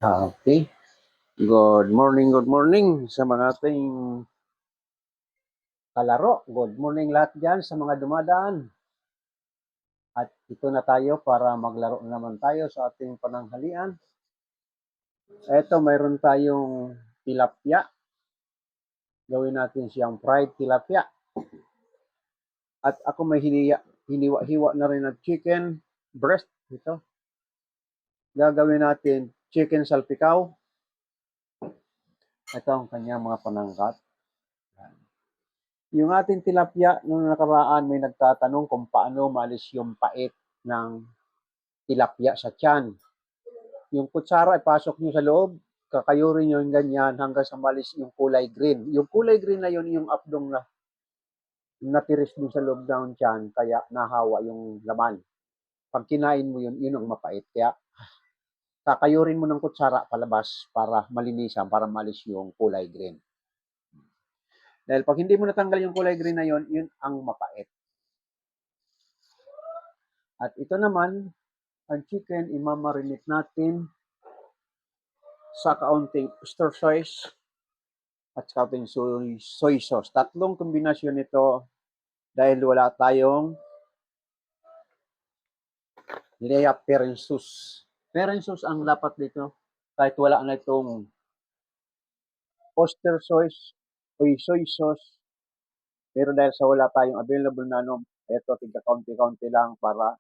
Okay. Good morning sa mga ating kalaro. Good morning lahat dyan sa mga dumadaan. At ito na tayo para maglaro naman tayo sa ating pananghalian. Ito, mayroon tayong tilapia. Gawin natin siyang fried tilapia. At ako may hiniwa-hiwa na rin ng chicken breast. Ito. Gagawin natin chicken salpikaw. Ito ang kanyang mga panangkat. Yung ating tilapia, nung nakaraan may nagtatanong kung paano malis yung pait ng tilapia sa tiyan. Yung kutsara, ipasok nyo sa loob, kakayurin nyo yung ganyan hanggang sa malis yung kulay green. Yung kulay green na yun, yung abdong na natiris dun sa loob ng tiyan, kaya nahawa yung laman. Pag kinain mo yun, yun ang mapait. Kaya kakayurin mo ng kutsara palabas para malinisan, para malis yung kulay green. Dahil pag hindi mo natanggal yung kulay green na yun, yun ang mapait. At ito naman, ang chicken, imamarinate natin sa kaunting oyster sauce at sa kaunting soy sauce. Tatlong kombinasyon nito dahil wala tayong Lea Perensus. Perensus ang dapat dito kahit wala na itong oyster sauce o soy sauce. Pero dahil sa wala tayong available na ito, tigka kaunti-kaunti lang para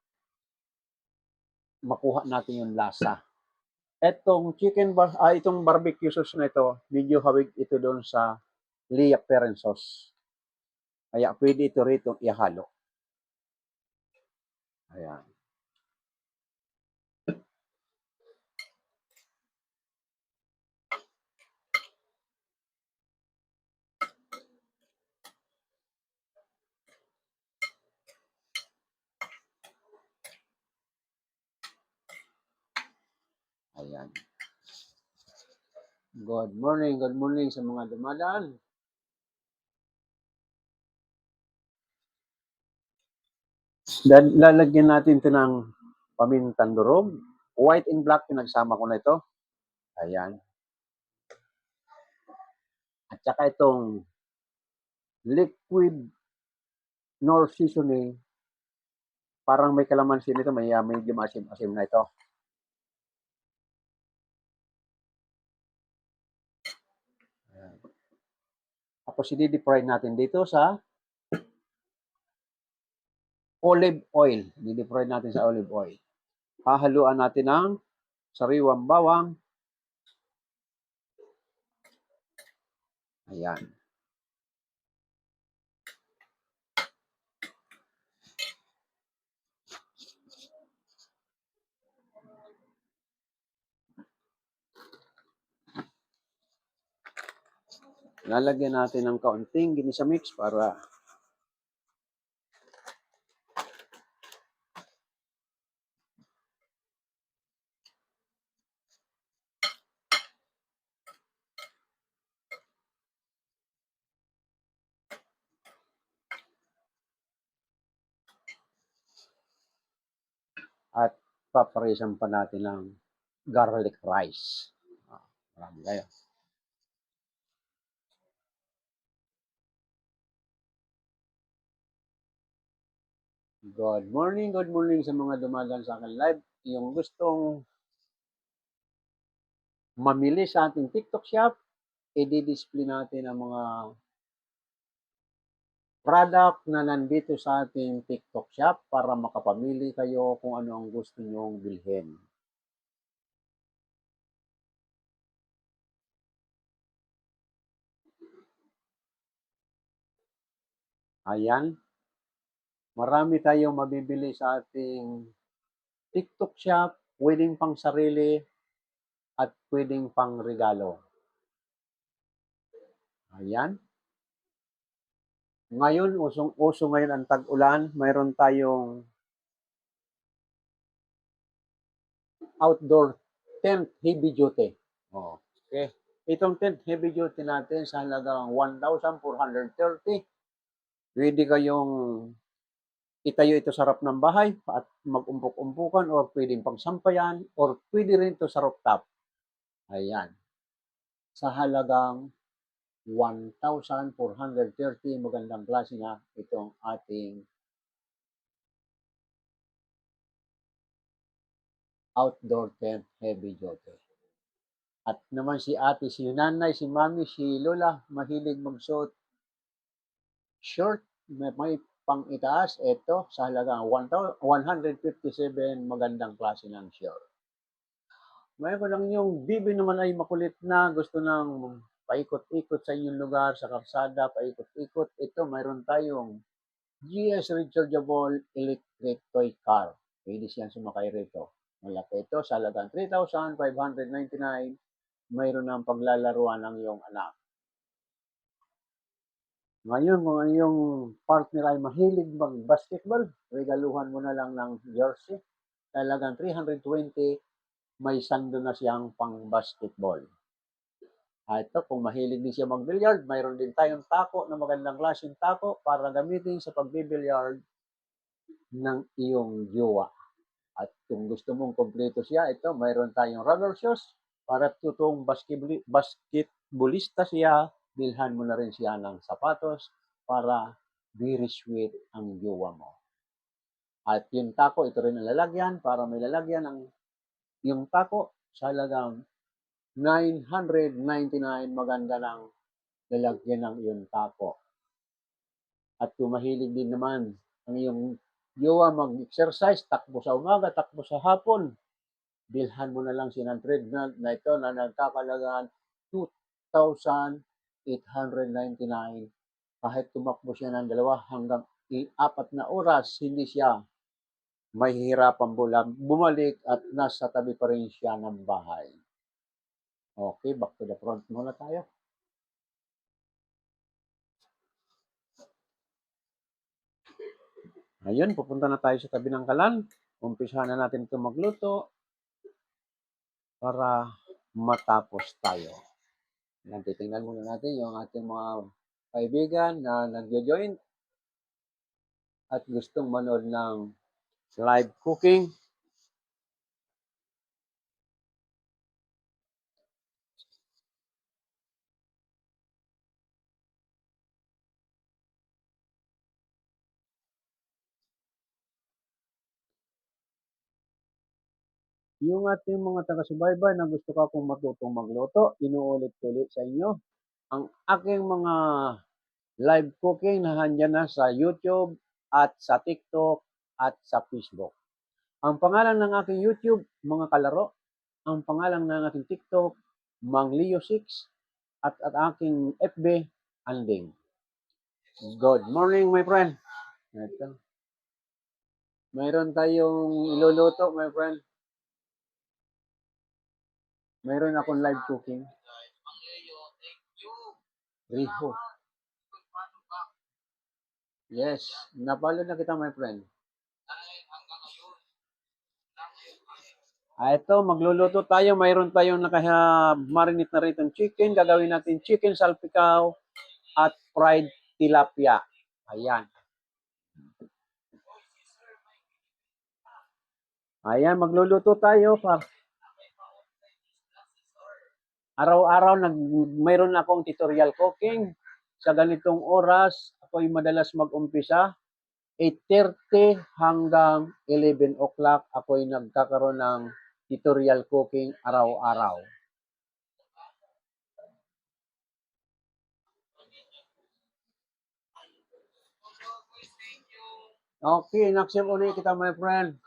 makuha natin yung lasa. Etong itong barbecue sauce na ito, medyo hawig ito doon sa Lea Perens sauce. Kaya pwede ito rito ihalo. Ayan. Ayan. Good morning sa mga dumadaan. Lalagyan natin ito ng pamintang durog. White and black, pinagsama ko na ito. Ayan. At saka itong liquid nor seasoning, parang may kalamansi nito, may medyo asim-asim na ito. Ayan. Tapos i-deep-fry natin dito sa olive oil. I-deep-fry natin sa olive oil. Hahaluan natin ng sariwang bawang. Ayan. Lalagyan natin ng kaunting ginisa mix para at paparisan pa natin ng garlic rice. Marami kayo. Good morning sa mga dumadaan sa akin live. Yung gustong mamili sa ating TikTok shop, i-display natin ang mga product na nandito sa ating TikTok shop para makapamili kayo kung ano ang gusto nyong bilhin. Ayan. Marami tayong mabibili sa ating TikTok shop, pwedeng pang sarili at pwedeng pang regalo. Ayan. Ngayon, usong-uso ngayon ang tag-ulan. Mayroon tayong outdoor tent heavy duty. Okay. Itong tent heavy duty natin sa halagang 1,430. Pwede kayong itayo ito sa harap ng bahay at mag-umpok-umpukan or pwedeng pagsampayan or pwede rin ito sa rooftop. Ayan. Sa halagang 1,430, magandang klase na itong ating outdoor tent heavy duty. At naman si ate, si nanay, si mami, si lola, mahilig magsuot short, may pang itaas, ito sa halagang 157, magandang klase ng short. Ngayon ko lang yung bibi naman ay makulit na, gusto nang paikot-ikot sa inyong lugar, sa kalsada, paikot-ikot. Ito, mayroon tayong GS Rechargeable Electric Toy Car. Pwede siyang sumakay rito. Malaki ito sa halagang 3,599. Mayroon ng paglalaruan ng iyong anak. Ngayon, kung ang iyong partner ay mahilig mag-basketball, regaluhan mo na lang ng jersey. Talagang 320, may sando na siyang pang-basketball. Ito, kung mahilig din siya mag-billiard, mayroon din tayong tako na magandang klaseng tako para gamitin sa pagbibilyard ng iyong jowa. At kung gusto mong kompleto siya, ito, mayroon tayong rubber shoes para tutong basketballista siya. Bilhan mo na rin siya ng sapatos para very sweet ang jowa mo. At yung tako, ito rin ang lalagyan para may lalagyan ng yung tako sa halagang 999, maganda ng lalagyan ng iyong tako. At kung mahilig din naman ang iyong jowa mag-exercise, takbo sa umaga, takbo sa hapon, bilhan mo na lang siya ng treadmill na ito na nagkakalagaan 2,899. Kahit tumakbo siya ng 2 hanggang 4 na oras, hindi siya mahihirapan bumalik at nasa tabi pa rin siya ng bahay. Okay, back to the front muna tayo. Ngayon, pupunta na tayo sa tabi ng kalan. Umpisahan na natin ito magluto para matapos tayo. Titingnan muna natin yung ating mga kaibigan na nagjo-join at gustong manood ng live cooking. Yung ating mga taga-subaybay na gusto ka kung matutong magluto, inuulit-ulit sa inyo. Ang aking mga live cooking na handyan na sa YouTube at sa TikTok at sa Facebook. Ang pangalan ng aking YouTube, mga kalaro. Ang pangalan ng aking TikTok, Mang Leo 6. At aking FB, Anding. Good morning, my friend. Ito. Mayroon tayong iluluto, my friend. Mayroon akong live cooking. Riho. Yes, napalo na kita, my friend. Ito, magluluto tayo. Mayroon tayong naka-marinate na rito chicken. Gagawin natin chicken salpikaw at fried tilapia. Ayan. Ayan, magluluto tayo. Araw-araw, mayroon akong tutorial cooking. Sa ganitong oras, ako'y madalas mag-umpisa. 8:30 hanggang 11 o'clock, ako'y nagkakaroon ng tutorial cooking araw-araw. Okay, in-accept ulit kita, my friend.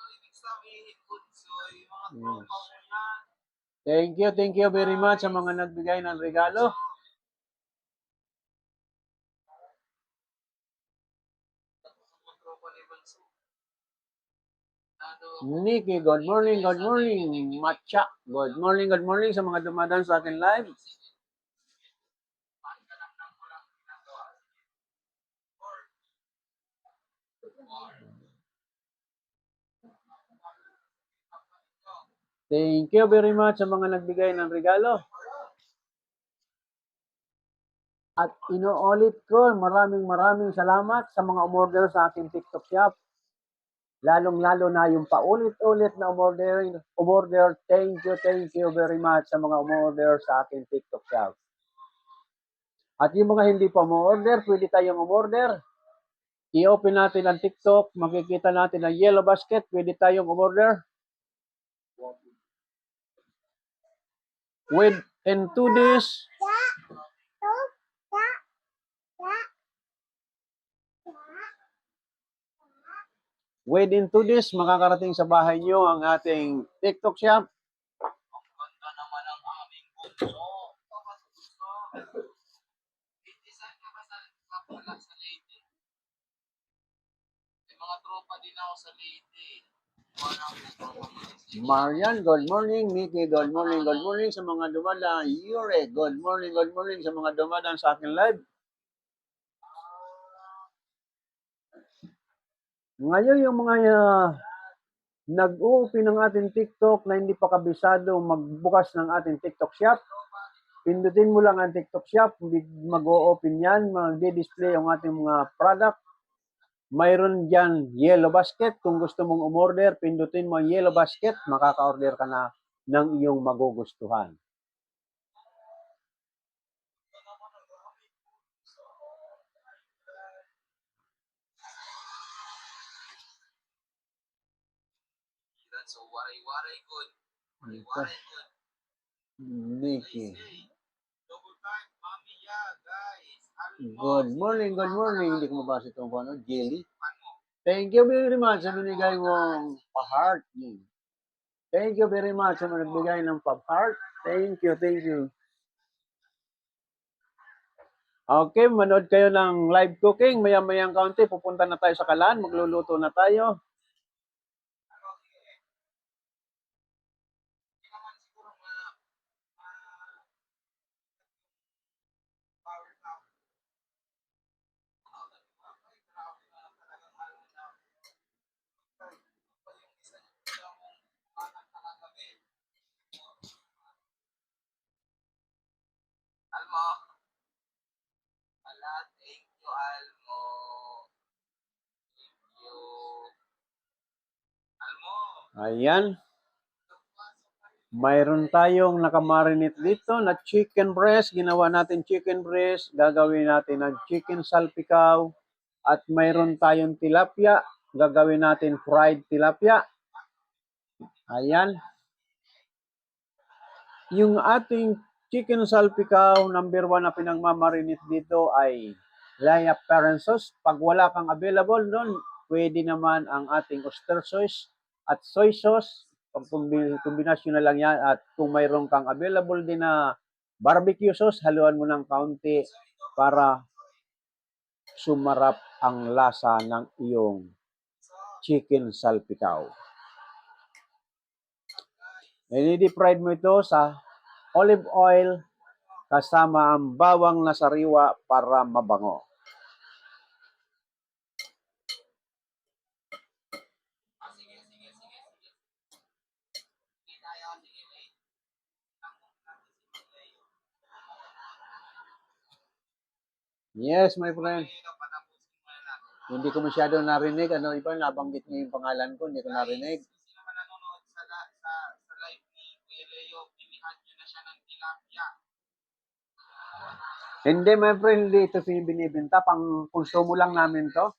Yes. Thank you very much sa mga nagbigay ng regalo. Nikki, good morning, good morning. Matcha, good morning sa mga dumadaan sa akin live. Thank you very much sa mga nagbigay ng regalo. At inuulit ko, maraming salamat sa mga umorder sa aking TikTok shop. Lalong-lalo na yung paulit-ulit na umorder. Thank you very much sa mga umorder sa aking TikTok shop. At yung mga hindi pa umorder, pwede tayong umorder. I-open natin ang TikTok, makikita natin ang yellow basket, pwede tayong umorder. Within 2 days, makakarating sa bahay nyo ang ating TikTok shop. Mga tropa din ako sa Leyte. Marian, good morning. Mickey, good morning. Good morning sa mga dumadaan. Yure, good morning. Good morning sa mga dumadaan sa akin live. Ngayon yung mga nag-open ng ating TikTok na hindi pa kabisado magbukas ng ating TikTok shop. Pindutin mo lang ang TikTok shop, hindi mag-o-open yan, mag-display yung ating mga product. Mayroon dyan yellow basket. Kung gusto mong umorder, pindutin mo ang yellow basket, makaka-order ka na ng iyong magugustuhan. So, waray-waray good. Waray-waray good. Nikki. Good morning, good morning. Hindi ko mabasa itong ano, Jelly. Thank you very much sa binigay mong pa-heart. Thank you very much sa nagbigay ng pa-heart. Thank you, thank you. Okay, manood kayo ng live cooking. Maya-mayang kaunti, pupunta na tayo sa kalan. Magluluto na tayo. Almo. Thank you, Almo. Thank you. Almo. Ayan. Mayroon tayong nakamarinate dito na chicken breast. Ginawa natin chicken breast. Gagawin natin ng chicken salpikaw. At mayroon tayong tilapia. Gagawin natin fried tilapia. Ayan. Yung ating chicken salpikaw, number 1 na pinagmamarinate dito ay Laya Parent Sauce. Pag wala kang available doon, pwede naman ang ating oyster sauce at soy sauce. Pag kombinasyon na lang yan. At kung mayroon kang available din na barbecue sauce, haluan mo ng kaunti para sumarap ang lasa ng iyong chicken salpikaw. I-deep-fried mo ito sa olive oil kasama ang bawang na sariwa para mabango. Yes, my friend. Hindi ko masyado narinig. Ano iba, nabanggit niyo yung pangalan ko, hindi ko narinig. Hindi, my friend, hindi ito binibenta. Pang konsumo lang namin to.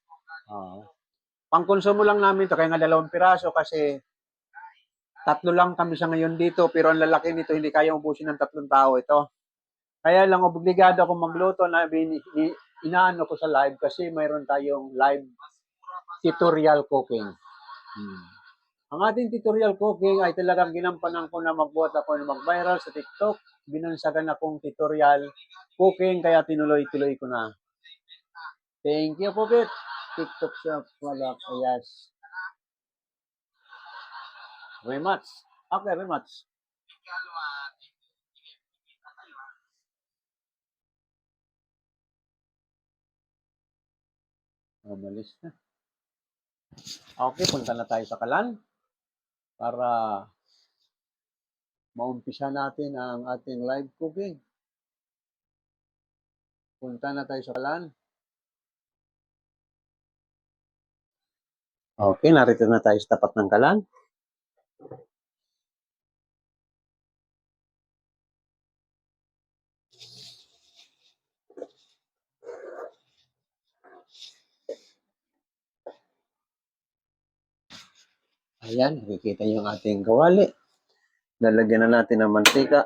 Pang konsumo lang namin to. Kaya nga 2 piraso kasi 3 lang kami sa ngayon dito. Pero ang lalaki nito, hindi kaya ubusin ng 3 tao ito. Kaya lang, obligado akong magluto na inaano ko sa live kasi mayroon tayong live tutorial cooking. Ang ating tutorial cooking ay talagang ginampanan ko na magbuhat ako na mag-viral sa TikTok. Binansagan akong tutorial cooking kaya tinuloy-tuloy ko na. Thank you po, Pit. TikTok shop, wala kayas. Very much. Okay, very much. Malis na. Okay, punta na tayo sa kalan para maumpisa natin ang ating live cooking. Punta na tayo sa kalan. Okay, narito na tayo sa tapat ng kalan. Ayan, nakikita niyo yung ating kawali. Lalagyan na natin ng mantika.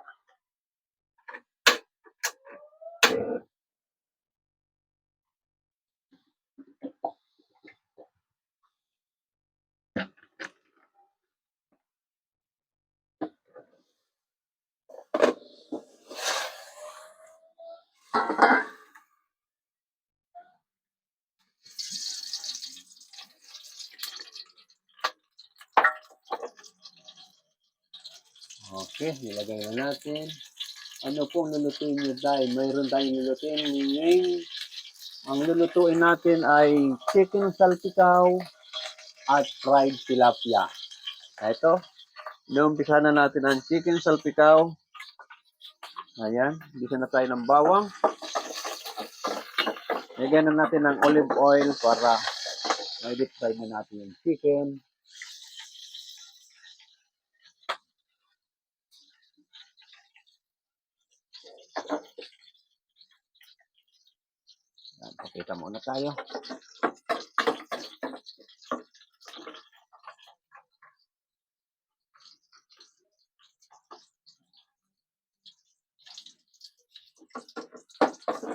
Okay, nilagay na natin. Ano pong lulutuin nyo dahil mayroon tayong lulutuin ngayon. Ang lulutuin natin ay chicken salpikaw at fried tilapia. Ito, inuumpisa na natin ang chicken salpikaw. Ayan, bisa na tayo ng bawang. Lagyan na natin ng olive oil para ma-deep fry na natin yung chicken. Ayan, pakita muna tayo.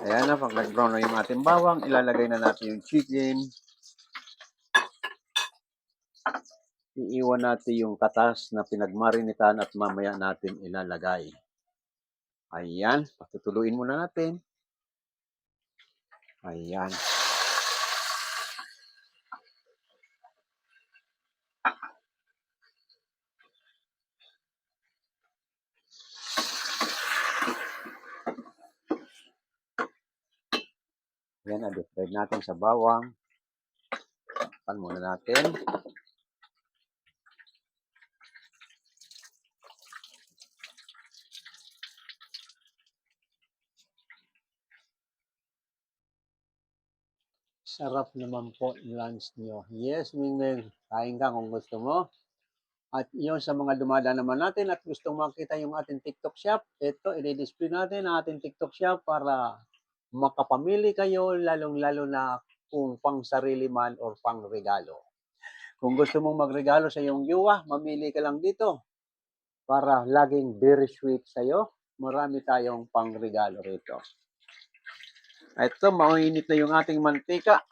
Ayan na, pag nag-brown na yung ating bawang, ilalagay na natin yung chicken. Iiwan natin yung katas na pinagmarinitan at mamaya natin ilalagay. Ayan, patutuluin muna natin. Ayan. Ayan, na-deep fry natin sa bawang. Pan muna natin. Sarap naman po lunch nyo. Yes, Mingming. Kain ka kung gusto mo. At yun sa mga dumadaan naman natin at gustong makita yung ating TikTok shop, ito, i-display natin ang ating TikTok shop para makapamili kayo, lalong-lalo na kung pang sarili man or pang regalo. Kung gusto mong magregalo sa iyong yuwa, mamili ka lang dito para laging very sweet sa'yo. Marami tayong pang regalo rito. Ito, mainit na yung ating mantika.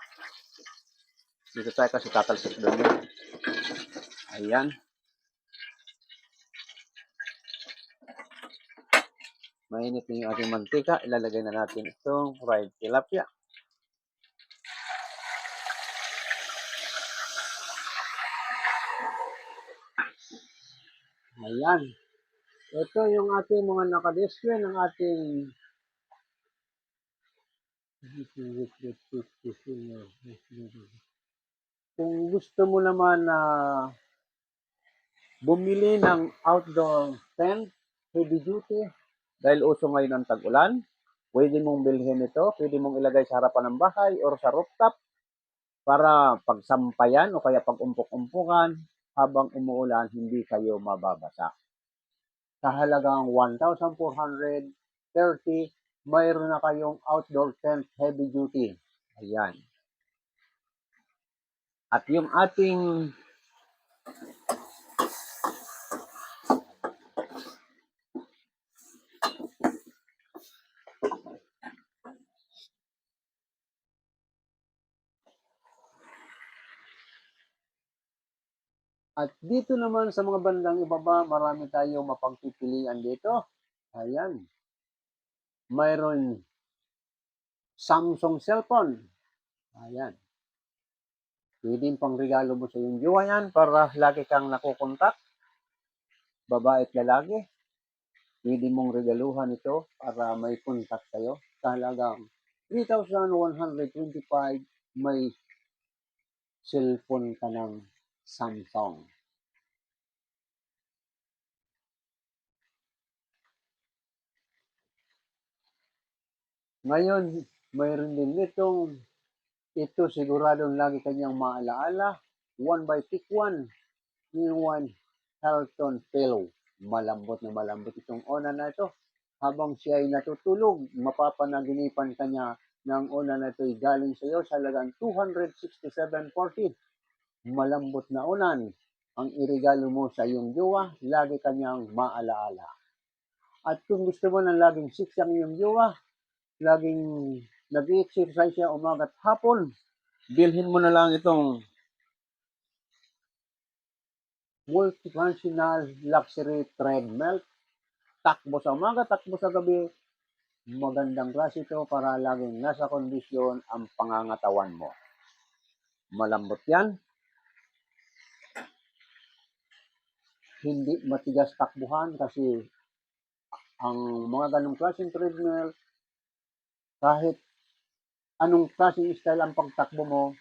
Dito tayo kasi tatalsik doon. Ayan. Mainit na yung ating mantika. Ilalagay na natin itong fried tilapia. Ayan. Ito yung ating mga nakadisplay ng ating kung gusto mo naman na bumili ng outdoor tent, heavy duty, dahil uso ngayon ang tag-ulan, pwede mong bilhin ito, pwede mong ilagay sa harapan ng bahay or sa rooftop para pagsampayan o kaya pag-umpok-umpukan habang umuulan, hindi kayo mababasa. Sa halagang 1,430, mayroon na kayong outdoor tent heavy duty. Ayan. At yung ating at dito naman sa mga bandang ibaba, marami tayong mapagpipilian dito. Ayan. Mayroon Samsung cellphone. Ayan. Pwede pang regalo mo sa iyong jowa yan para lagi kang nakukontak. Babae at lalaki. Pwede mong regaluhan ito para may contact kayo. Sa halagang 3,125 may cellphone ka ng Samsung. Ngayon, mayroon din itong ito siguradong lagi kanyang maalaala. one by thick one, yung one Halton pillow. Malambot na malambot itong ona na ito. Habang siya ay natutulog, mapapanaginipan kanya ng ona na ito ay galing sa iyo sa halagang 267.40. Malambot na unan ang irigalo mo sa iyong jowa, lagi kanyang maalaala. At kung gusto mo ng laging six ang iyong jowa, laging nag-exercise siya umaga at hapon, bilhin mo na lang itong multifunctional luxury treadmill. Takbo sa umaga, takbo sa gabi. Magandang klase ito para laging nasa kondisyon ang pangangatawan mo. Malambot yan. Hindi matigas takbuhan kasi ang mga ganong klaseng treadmill, kahit anong klaseng style ang pagtakbo mo,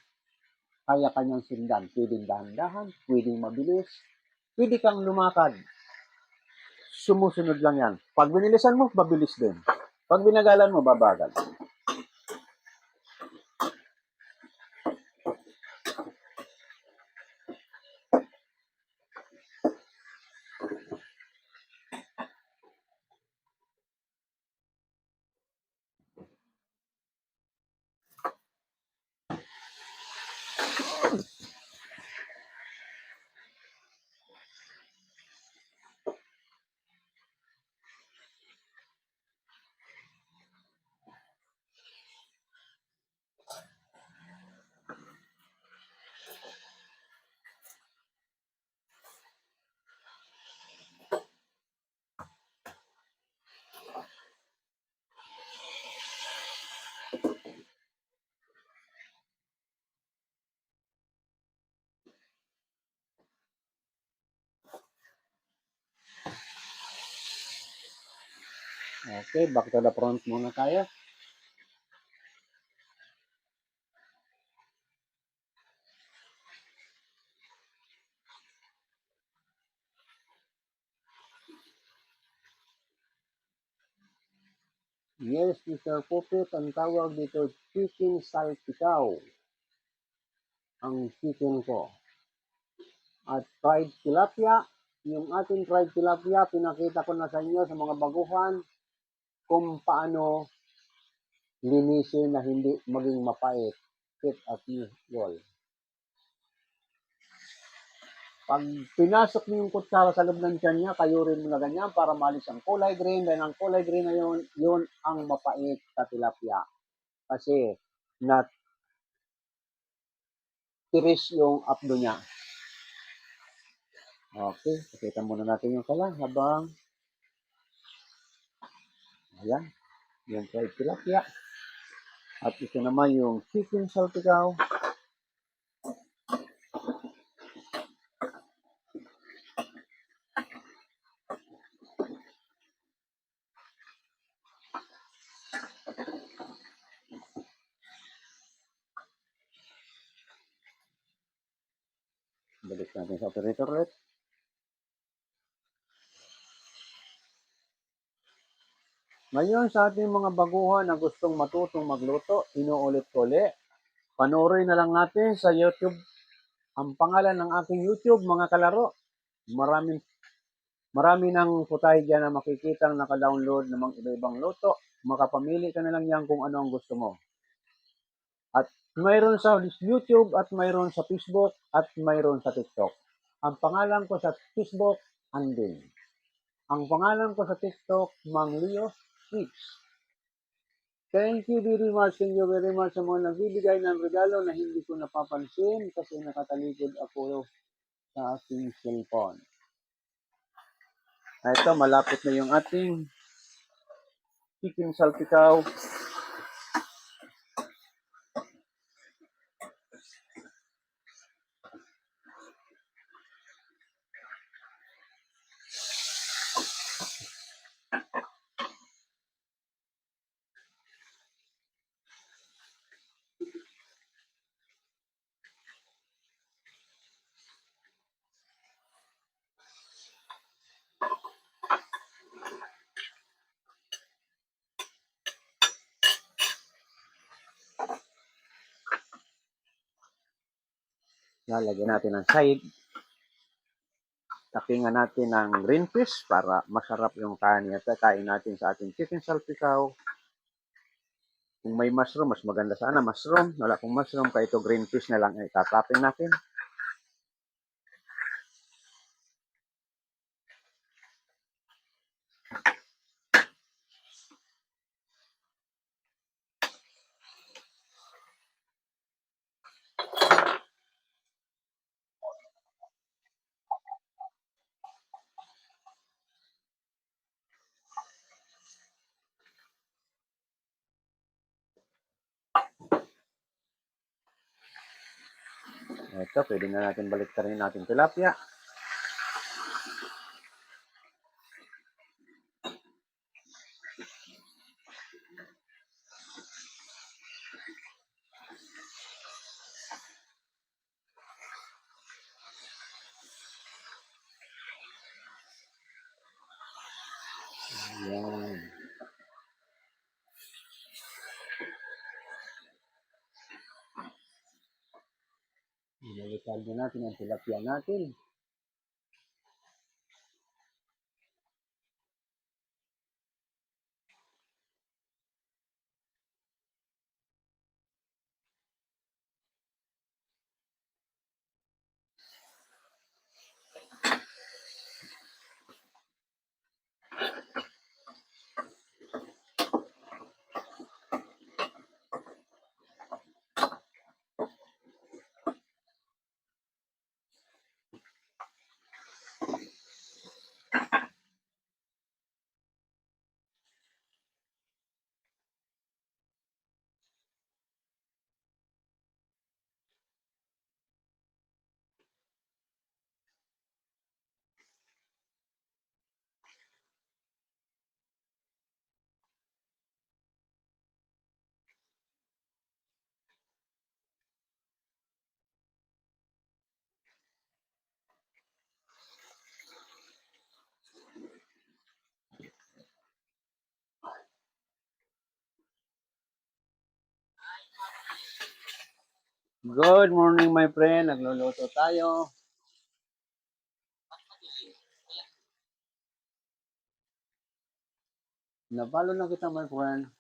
kaya kanyang sindan. Pwedeng dahan-dahan, pwedeng mabilis, pwede kang lumakad. Sumusunod lang yan. Pag binilisan mo, mabilis din. Pag binagalan mo, babagal. Okay, back to the front muna tayo. Yes, Mr. Puppet, ang tawag dito, chicken salpikaw. Ang chicken ko. At fried tilapia, yung ating fried tilapia, pinakita ko na sa inyo sa mga baguhan kung paano linisin na hindi maging mapait. Fit as usual. Pag pinasok niyo yung kutsara sa loob ng tiyan niya, kayurin mo na ganyan para malis ang kulay green. Dahil ang kulay green na yun ang mapait sa tilapia. Kasi tiris yung apdo niya. Okay, pakita muna natin yung kala habang ayan, yung fried tilapia. At ito naman yung chicken salpikaw. Balik natin sa operator ulit. Ngayon sa ating mga baguhan na gustong matutong magluto, inuulit ko ulit. Panoorin na lang natin sa YouTube. Ang pangalan ng aking YouTube, mga kalaro. Marami ng putay dyan na makikita naka-download ng mga iba-ibang luto. Makapamili ka na lang yan kung ano ang gusto mo. At mayroon sa YouTube at mayroon sa Facebook at mayroon sa TikTok. Ang pangalan ko sa Facebook, Anding. Ang pangalan ko sa TikTok, Mang Leo Sweets. Thank you very much sa mga nagbibigay ng regalo na hindi ko napapansin kasi nakatalikod ako sa aking cellphone. Ito, malapit na yung ating chicken salpikaw. Lalagyan natin ng side. Takingan natin ng green fish para masarap yung kanin at kain natin sa ating chicken salpikaw. Kung may mushroom, mas maganda sana mushroom. Wala kong mushroom, kaya ito green fish na lang ay tatapin natin. Ito, pwede na natin baliktarin natin tilapia. Ayan. Inalitag na natin ang tilapia natin. Good morning, my friend. Nagluluto tayo. Nabalo na kita, my friend.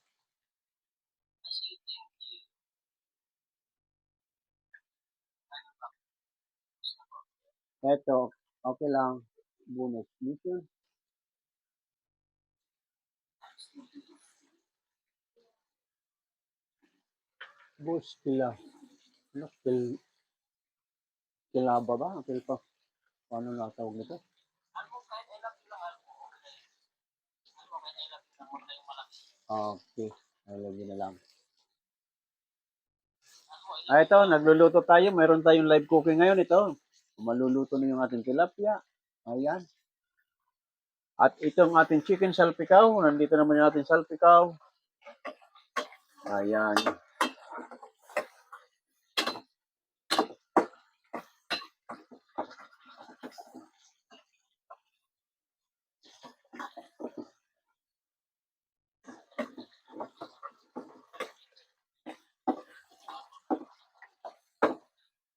Eto, okay lang. Bonus mission. Bus kila. Ano? Kilaba ba? Kilpa. Paano natawag nito? Okay. Nalagyan na lang. Ito, nagluluto tayo. Mayroon tayong live cooking ngayon. Ito. Maluluto na yung ating tilapia. Ayan. At itong ating chicken salpikaw. Nandito naman yung ating salpikaw. Ayan.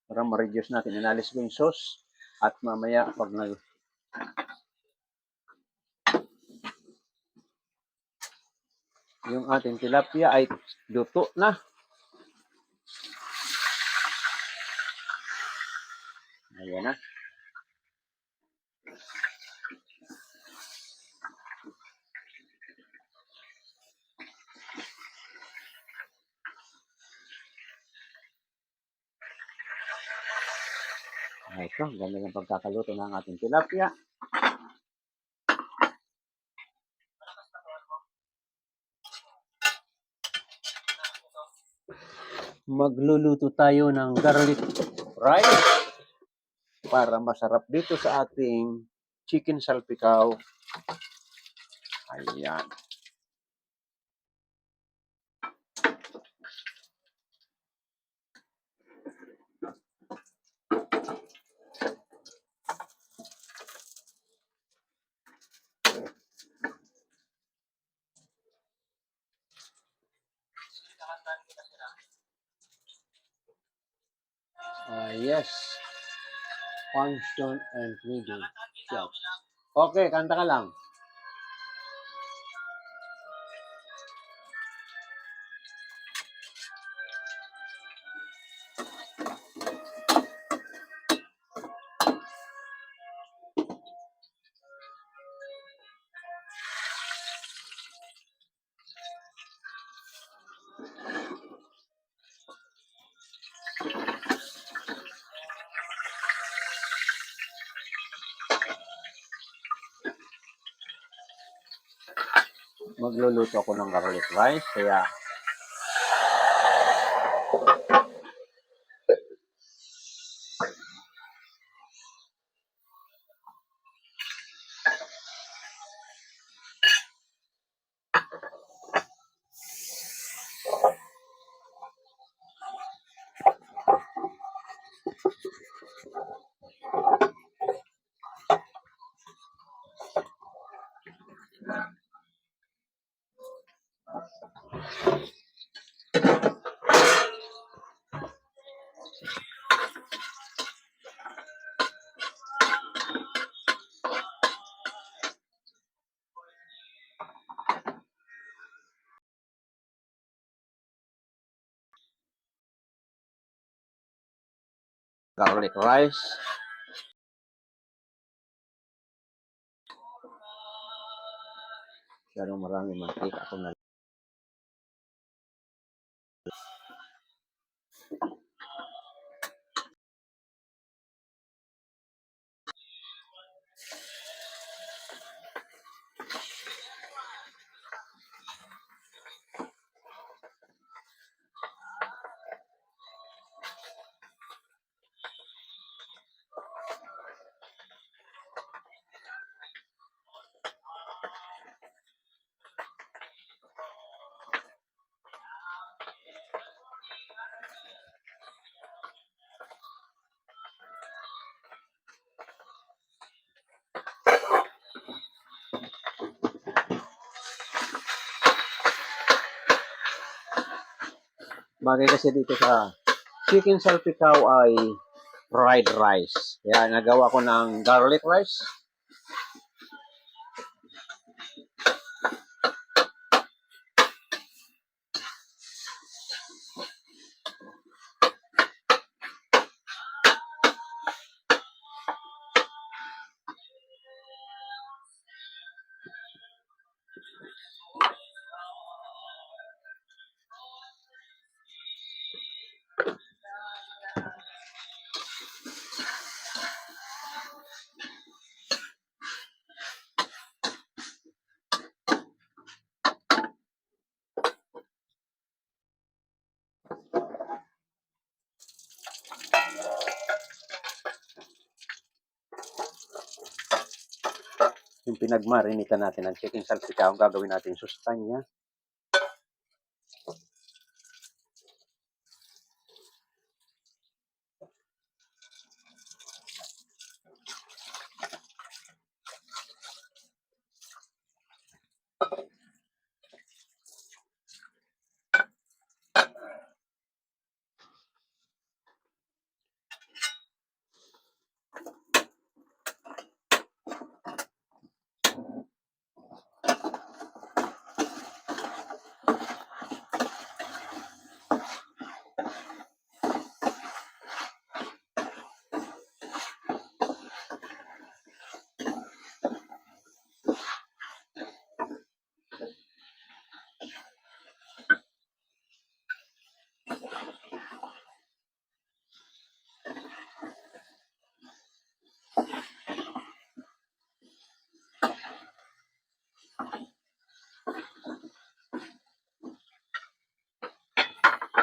Para ma-reduce natin. Inalis ko yung sauce. At mamaya pag yung ating tilapia ay luto na. Ayan na. Ito, ganda ng pagkakaluto ng ating tilapia. Magluluto tayo ng garlic rice para masarap dito sa ating chicken salpikaw. Ayan. Yes. Function and reading. Yes. Okay, kanta ka lang. Magluluto ako ng garlic rice, kaya garlic rice. Masyadong marami mantika ako na. Bagay kasi dito sa chicken salpicao ay fried rice. Kaya nagawa ko ng garlic rice. Yung pinagmarinitan natin ng chicken salpicao, ang gagawin natin sustansya.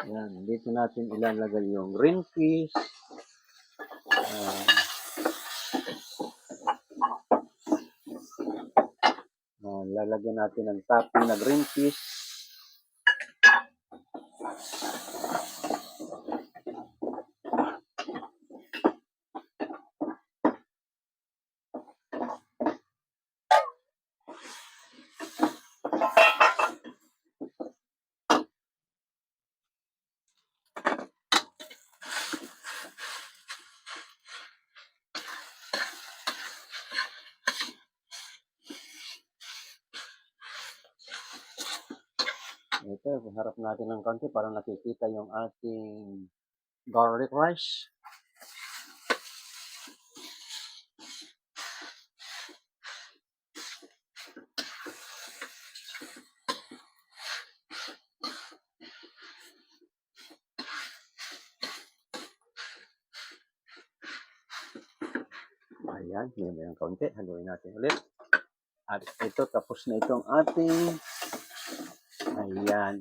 Yan, dito natin ilalagay yung green peas. Lalagyan natin ng topping na green peas. Ito, harap natin ng konti para nakikita yung ating garlic rice. Ayan, may konti. Haluin natin ulit. At ito, tapos na itong ating, ayan.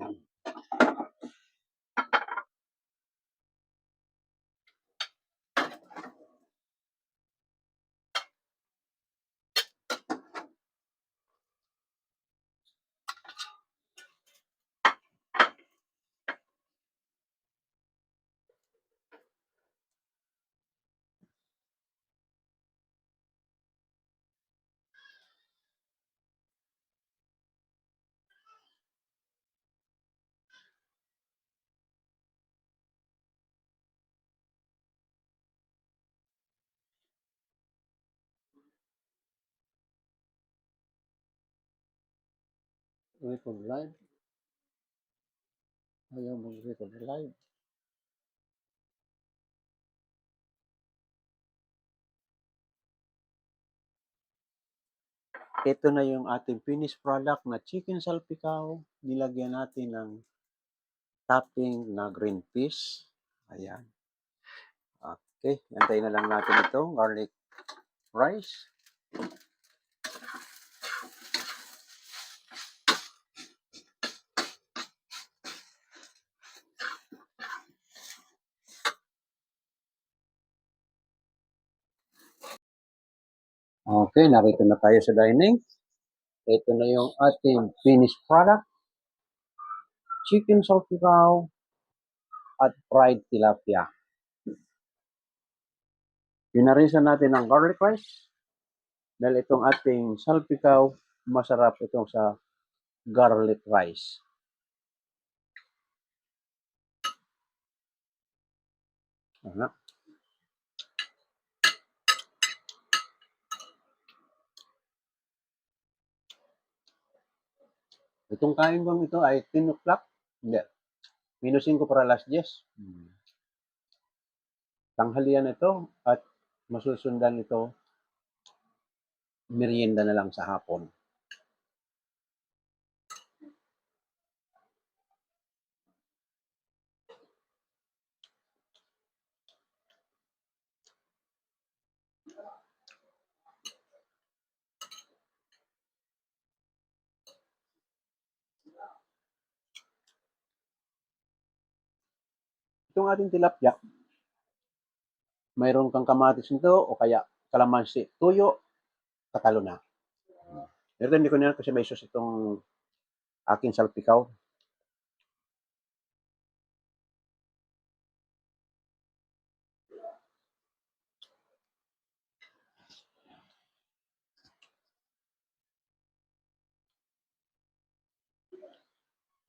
Record live. Ayaw mag-record live. Ito na yung ating finished product na chicken salpicao. Nilagyan natin ng topping na green peas. Ayan. Okay, antayin na lang natin ito, garlic rice. Okay, narito na tayo sa dining. Ito na yung ating finished product. Chicken salpicao at fried tilapia. Pinarisan natin ng garlic rice. Dahil itong ating salpicao, masarap itong sa garlic rice. Ano? Itong kain kong ito ay 10 o'clock. Hindi. Minusin ko para alas 10. Tanghalian ito at masusundan ito merienda na lang sa hapon. Itong ating tilapia, mayroon kang kamatis nito o kaya kalamansi, tuyo, katalo na. Pero hindi ko na kasi may sauce itong aking salpikaw.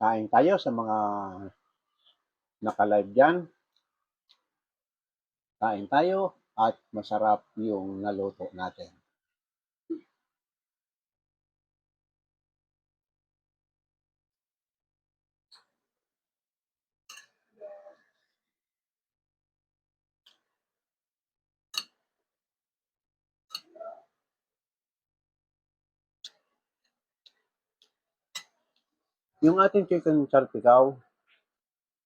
Kain tayo sa mga naka-live dyan. Kain tayo at masarap yung naluto natin. Yung ating chicken salpikaw,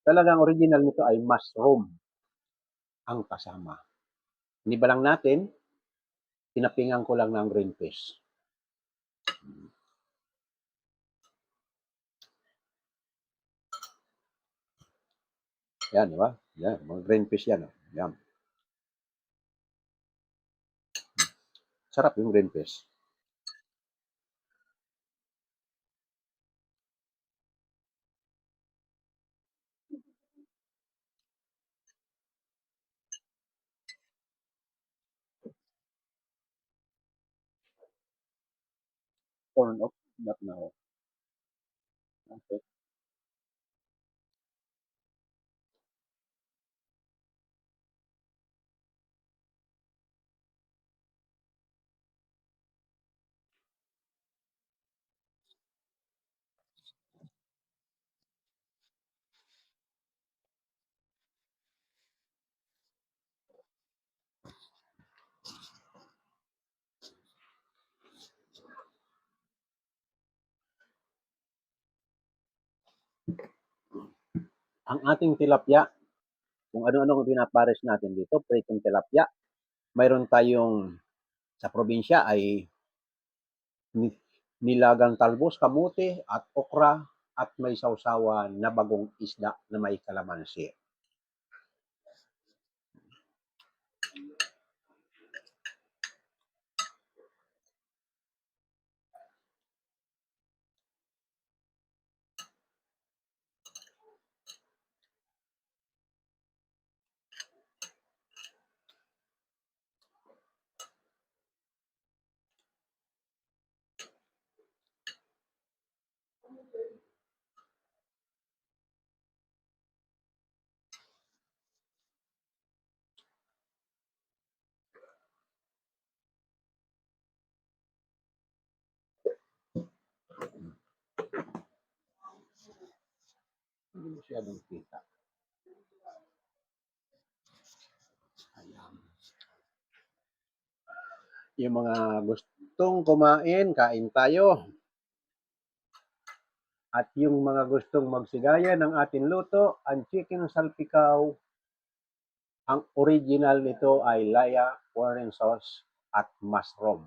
talagang original nito ay mushroom ang kasama. Iniba lang natin, tinapingan ko lang ng green peas. Yan, di ba? Yan, mga green peas yan. Oh. Yan. Sarap yung green peas. Turn off, not now. Okay. Ang ating tilapia, kung ano-ano ang pinapares natin dito, pritong tilapia. Mayroon tayong sa probinsya ay nilagang talbos, kamote at okra at may sausawan na bagong isda na may kalamansi. Hindi masyadong kita. Ayan. Yung mga gustong kumain, kain tayo. At yung mga gustong magsigaya ng ating luto, ang chicken salpikaw, ang original nito ay laya, orange sauce at mushroom.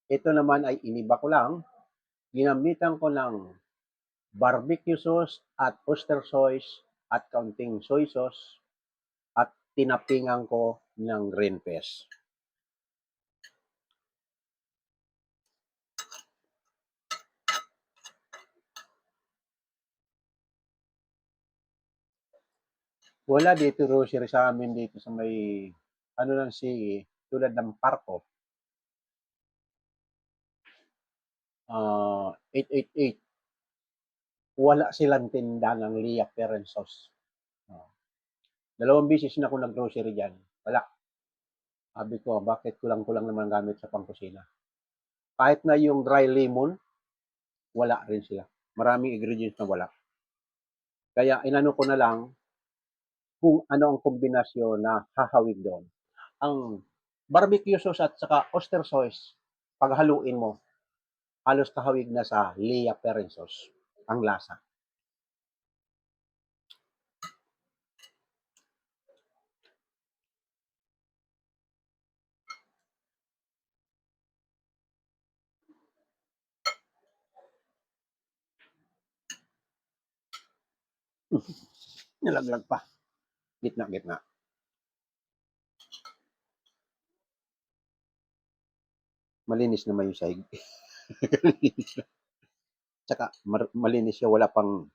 Ito naman ay iniba ko lang. Ginamitan ko ng barbecue sauce at oyster sauce at kaunting soy sauce at tinapingan ko ng green peas. Wala dito grocery sa amin dito sa may ano lang si tulad ng Parco. 888. Wala silang tinda ng Lia Parent Sauce. Dalawang bisis na ako nag-grocery dyan. Wala. Sabi ko, bakit kulang-kulang naman gamit sa pangkusina? Kahit na yung dry lemon, wala rin sila. Maraming ingredients na wala. Kaya inano ko na lang kung ano ang kombinasyon na hahawig doon. Ang barbecue sauce at saka oyster sauce, paghaluin mo, halos kahawig na sa Lia Parent Sauce ang lasa. Nalaglag pa. Gitna-gitna. Malinis naman yung sahig. Tsaka malinis siya, wala pang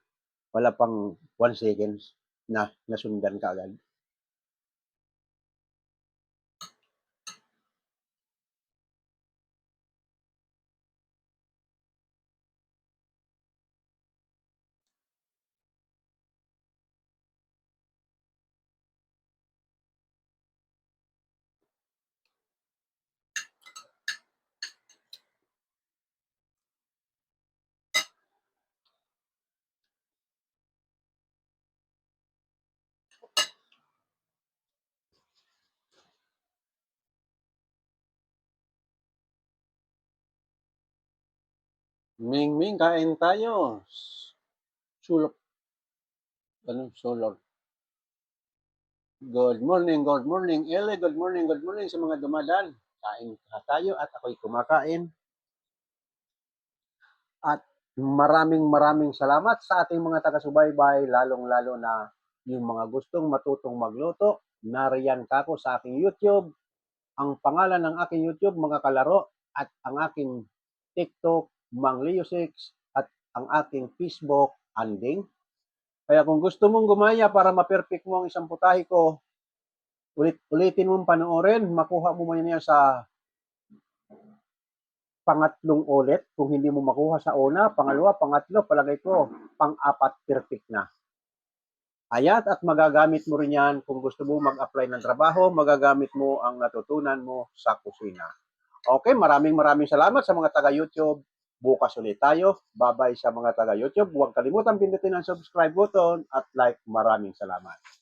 1 seconds na nasundan ka agad. Ming, kain tayo. Sulok. Anong sulok? Good morning, Ele. Good morning sa mga dumadaan. Kain tayo at ako'y kumakain. At maraming salamat sa ating mga taga-subaybay, lalong-lalo na yung mga gustong matutong magluto. Nariyan ka ko sa aking YouTube. Ang pangalan ng aking YouTube, mga kalaro, at ang aking TikTok, Mang Leo 6, at ang aking Facebook, Anding. Kaya kung gusto mong gumaya para ma-perfect mo ang isang putahe ko, ulitin mong panoorin, makuha mo man yan sa pangatlong ulit. Kung hindi mo makuha sa una, pangalawa, pangatlo, palagay ko, pang-apat, perfect na. Ayat at magagamit mo rin yan kung gusto mo mag-apply ng trabaho, magagamit mo ang natutunan mo sa kusina. Okay, maraming salamat sa mga taga-YouTube. Bukas ulit tayo. Bye-bye sa mga taga-YouTube. Huwag kalimutan pindutin ang subscribe button at like. Maraming salamat.